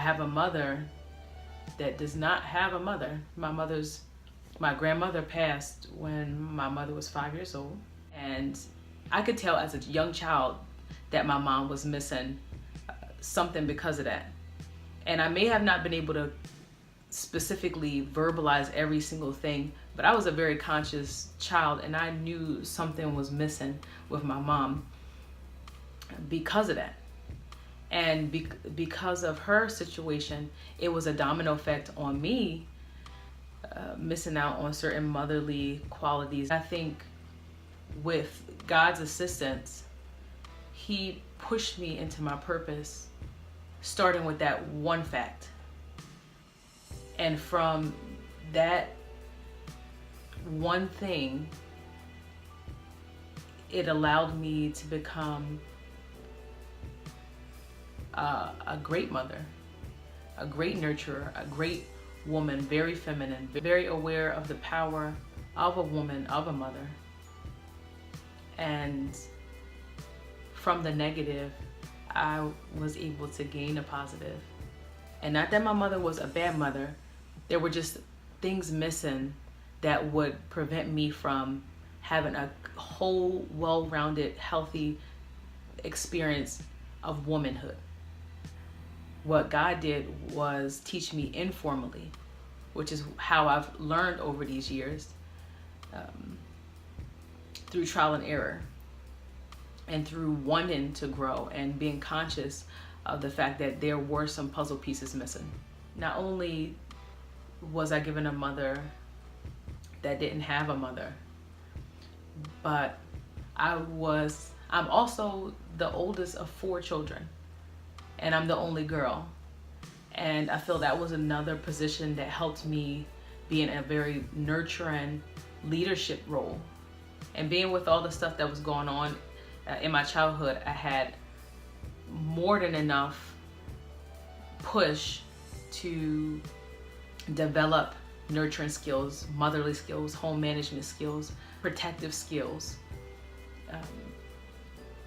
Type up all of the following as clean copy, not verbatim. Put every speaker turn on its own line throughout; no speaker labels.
have a mother that does not have a mother. My grandmother passed when my mother was 5 years old. And I could tell as a young child that my mom was missing something because of that. And I may have not been able to specifically verbalize every single thing, but I was a very conscious child, and I knew something was missing with my mom because of that. And because of her situation, it was a domino effect on me, missing out on certain motherly qualities. I think with God's assistance, He pushed me into my purpose, starting with that one fact. And from that one thing, it allowed me to become a great mother, a great nurturer, a great woman, very feminine, very aware of the power of a woman, of a mother. And from the negative, I was able to gain a positive. And not that my mother was a bad mother, there were just things missing that would prevent me from having a whole, well-rounded, healthy experience of womanhood. What God did was teach me informally, which is how I've learned over these years, through trial and error, and through wanting to grow and being conscious of the fact that there were some puzzle pieces missing. Not only was I given a mother that didn't have a mother, but I'm also the oldest of 4 children, and I'm the only girl. And I feel that was another position that helped me be in a very nurturing leadership role. And being with all the stuff that was going on in my childhood, I had more than enough push to develop nurturing skills, motherly skills, home management skills, protective skills,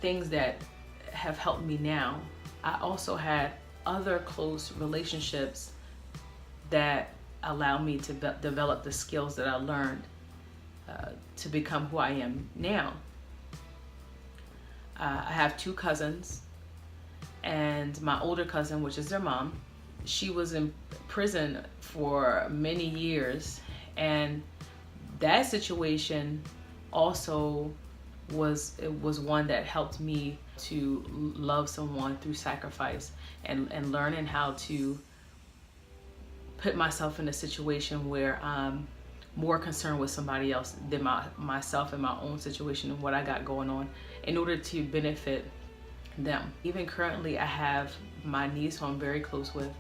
things that have helped me now. I also had other close relationships that allow me to develop the skills that I learned to become who I am now. I have 2 cousins, and my older cousin, which is their mom, she was in prison for many years, and that situation also was one that helped me to love someone through sacrifice, and learning how to put myself in a situation where I'm more concerned with somebody else than myself and my own situation and what I got going on in order to benefit them. Even currently, I have my niece who I'm very close with,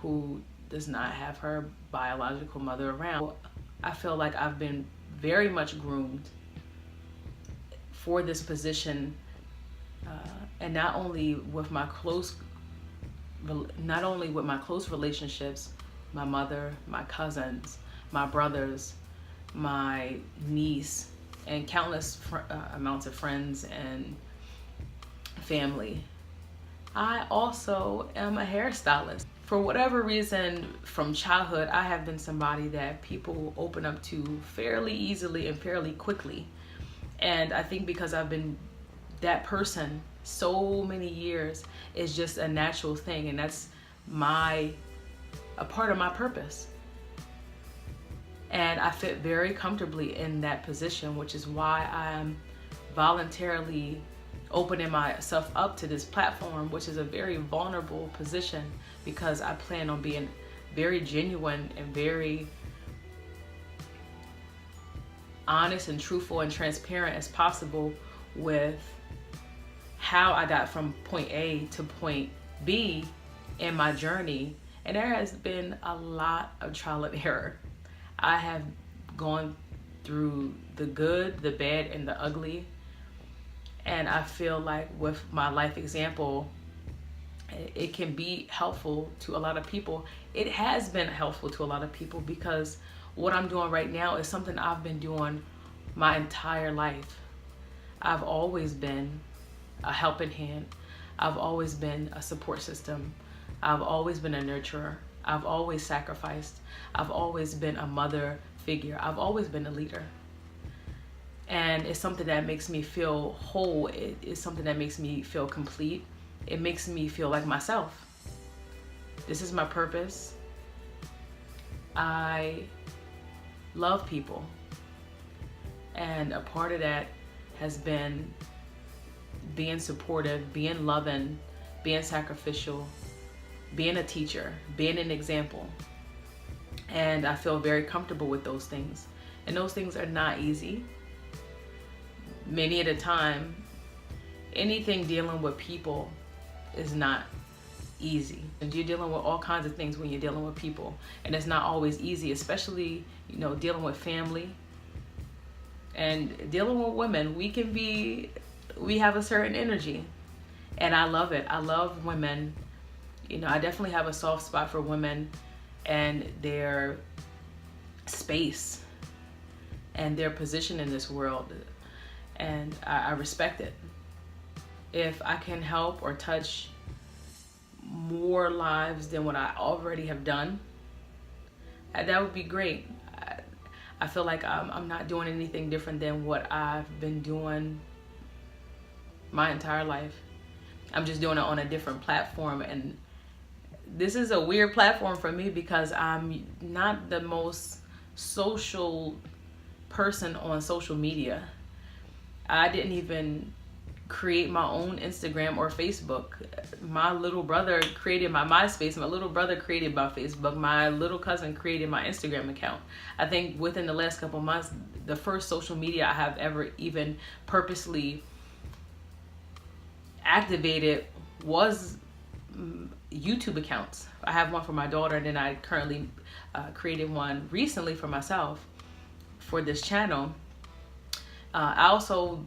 who does not have her biological mother around. I feel like I've been very much groomed for this position, and not only with my close relationships, my mother, my cousins, my brothers, my niece, and countless amounts of friends and family. I also am a hairstylist. For whatever reason, from childhood, I have been somebody that people open up to fairly easily and fairly quickly. And I think because I've been that person so many years, it's just a natural thing, and that's a part of my purpose. And I fit very comfortably in that position, which is why I'm voluntarily opening myself up to this platform, which is a very vulnerable position, because I plan on being very genuine and very honest and truthful and transparent as possible with how I got from point A to point B in my journey. And there has been a lot of trial and error. I have gone through the good, the bad, and the ugly. And I feel like with my life example, it can be helpful to a lot of people. It has been helpful to a lot of people because what I'm doing right now is something I've been doing my entire life. I've always been a helping hand. I've always been a support system. I've always been a nurturer. I've always sacrificed. I've always been a mother figure. I've always been a leader. And it's something that makes me feel whole. It is something that makes me feel complete. It makes me feel like myself. This is my purpose. I love people. And a part of that has been being supportive, being loving, being sacrificial, being a teacher, being an example. And I feel very comfortable with those things. And those things are not easy. Many at a time, anything dealing with people is not easy. And you're dealing with all kinds of things when you're dealing with people. And it's not always easy, especially, dealing with family. And dealing with women, we have a certain energy. And I love it. I love women. I definitely have a soft spot for women and their space and their position in this world. And I respect it. If I can help or touch more lives than what I already have done, that would be great. I feel like I'm not doing anything different than what I've been doing my entire life. I'm just doing it on a different platform. And this is a weird platform for me because I'm not the most social person on social media. I didn't even create my own Instagram or Facebook. My little brother created my MySpace. My little brother created my Facebook. My little cousin created my Instagram account. I think within the last couple months, the first social media I have ever even purposely activated was YouTube accounts. I have one for my daughter, and then I currently created one recently for myself for this channel. I also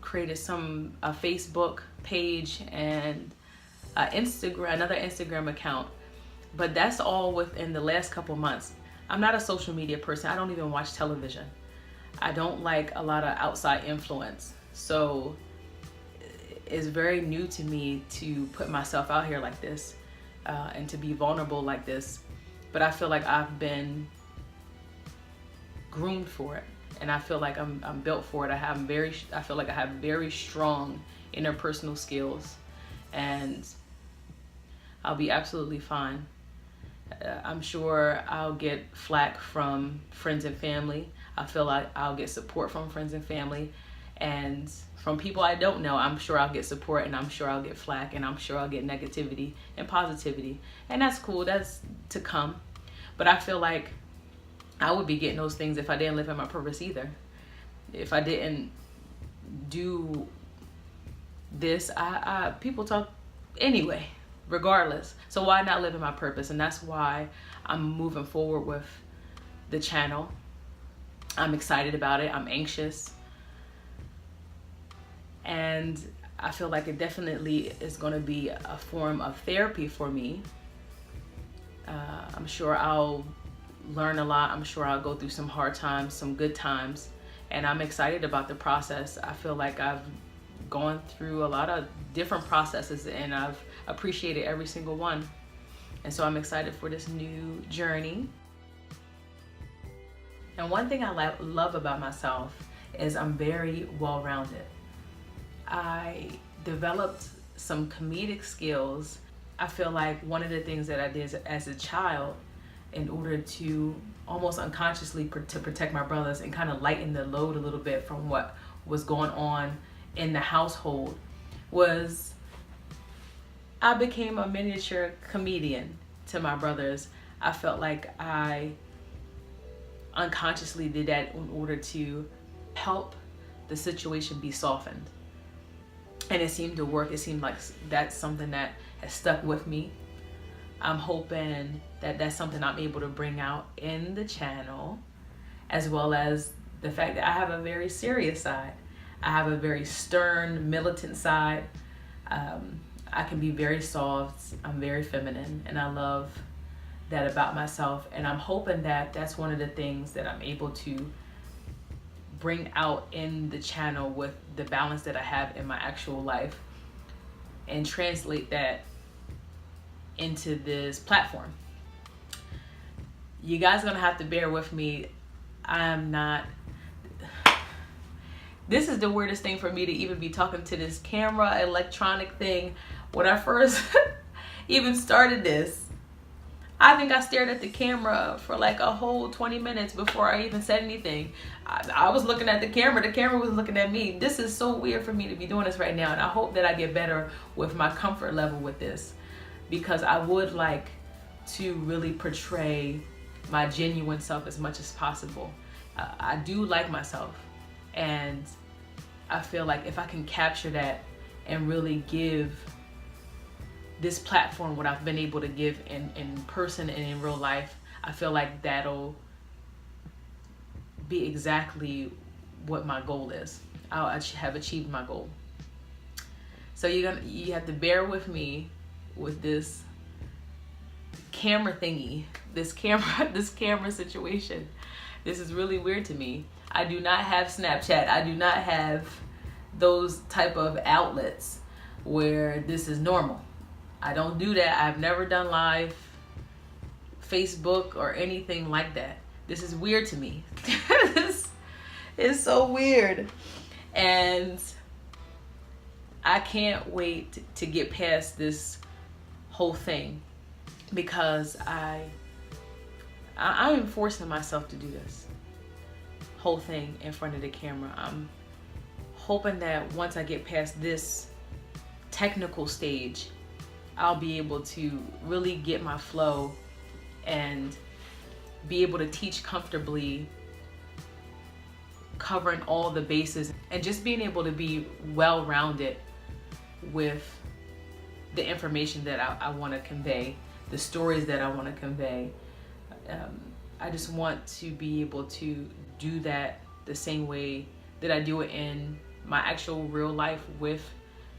created a Facebook page and another Instagram account, but that's all within the last couple months. I'm not a social media person. I don't even watch television. I don't like a lot of outside influence. So it's very new to me to put myself out here like this and to be vulnerable like this. But I feel like I've been groomed for it. And I feel like I'm built for it. I feel like I have very strong interpersonal skills, and I'll be absolutely fine. I'm sure I'll get flack from friends and family. I feel like I'll get support from friends and family, and from people I don't know, I'm sure I'll get support, and I'm sure I'll get flack, and I'm sure I'll get negativity and positivity. And that's cool. That's to come. But I feel like I would be getting those things if I didn't live in my purpose either. If I didn't do this, people talk anyway, regardless. So why not live in my purpose? And that's why I'm moving forward with the channel. I'm excited about it. I'm anxious. And I feel like it definitely is going to be a form of therapy for me. I'm sure I'll learn a lot. I'm sure I'll go through some hard times, some good times, and I'm excited about the process. I feel like I've gone through a lot of different processes, and I've appreciated every single one. And so I'm excited for this new journey. And one thing I love about myself is I'm very well-rounded. I developed some comedic skills. I feel like one of the things that I did as a child in order to almost unconsciously to protect my brothers and kind of lighten the load a little bit from what was going on in the household was I became a miniature comedian to my brothers. I felt like I unconsciously did that in order to help the situation be softened. And it seemed to work. It seemed like that's something that has stuck with me. I'm hoping that that's something I'm able to bring out in the channel, as well as the fact that I have a very serious side. I have a very stern, militant side. I can be very soft. I'm very feminine, and I love that about myself. And I'm hoping that that's one of the things that I'm able to bring out in the channel with the balance that I have in my actual life, and translate that into this platform. You guys are gonna have to bear with me. This is the weirdest thing for me to even be talking to this camera electronic thing. When I first even started this, I think I stared at the camera for like a whole 20 minutes before I even said anything. I was looking at the camera was looking at me. This is so weird for me to be doing this right now, and I hope that I get better with my comfort level with this, because I would like to really portray my genuine self as much as possible. I do like myself, and I feel like if I can capture that and really give this platform what I've been able to give in person and in real life, I feel like that'll be exactly what my goal is. I'll have achieved my goal. So you have to bear with me with this camera thingy, this camera situation. This is really weird to me. I do not have Snapchat. I do not have those type of outlets where this is normal. I don't do that. I've never done live Facebook or anything like that. This is weird to me. This is so weird. And I can't wait to get past this whole thing, because I am forcing myself to do this whole thing in front of the camera. I'm hoping that once I get past this technical stage, I'll be able to really get my flow and be able to teach comfortably, covering all the bases, and just being able to be well-rounded with the information that I want to convey, the stories that I want to convey. I just want to be able to do that the same way that I do it in my actual real life with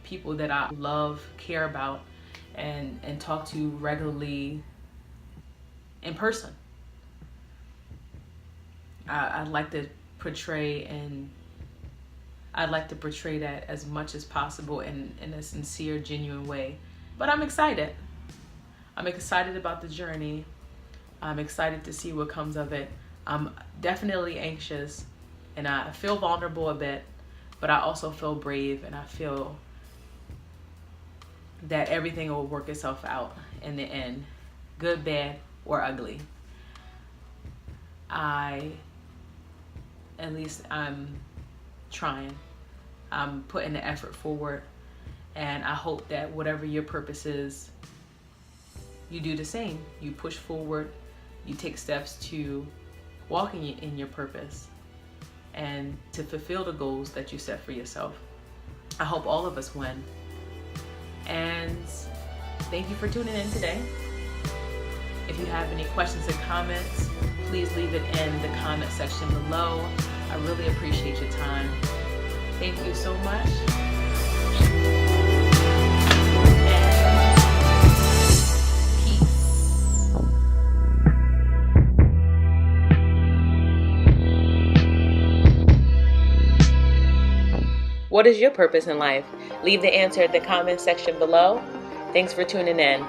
people that I love, care about, and talk to regularly in person. I'd like to portray that as much as possible in a sincere, genuine way. But I'm excited. I'm excited about the journey. I'm excited to see what comes of it. I'm definitely anxious, and I feel vulnerable a bit, but I also feel brave, and I feel that everything will work itself out in the end, good, bad, or ugly. At least I'm trying. I'm putting the effort forward, and I hope that whatever your purpose is, you do the same. You push forward, you take steps to walk in your purpose and to fulfill the goals that you set for yourself. I hope all of us win. And thank you for tuning in today. If you have any questions or comments, please leave it in the comment section below. I really appreciate your time. Thank you so much. And peace. What is your purpose in life? Leave the answer in the comment section below. Thanks for tuning in.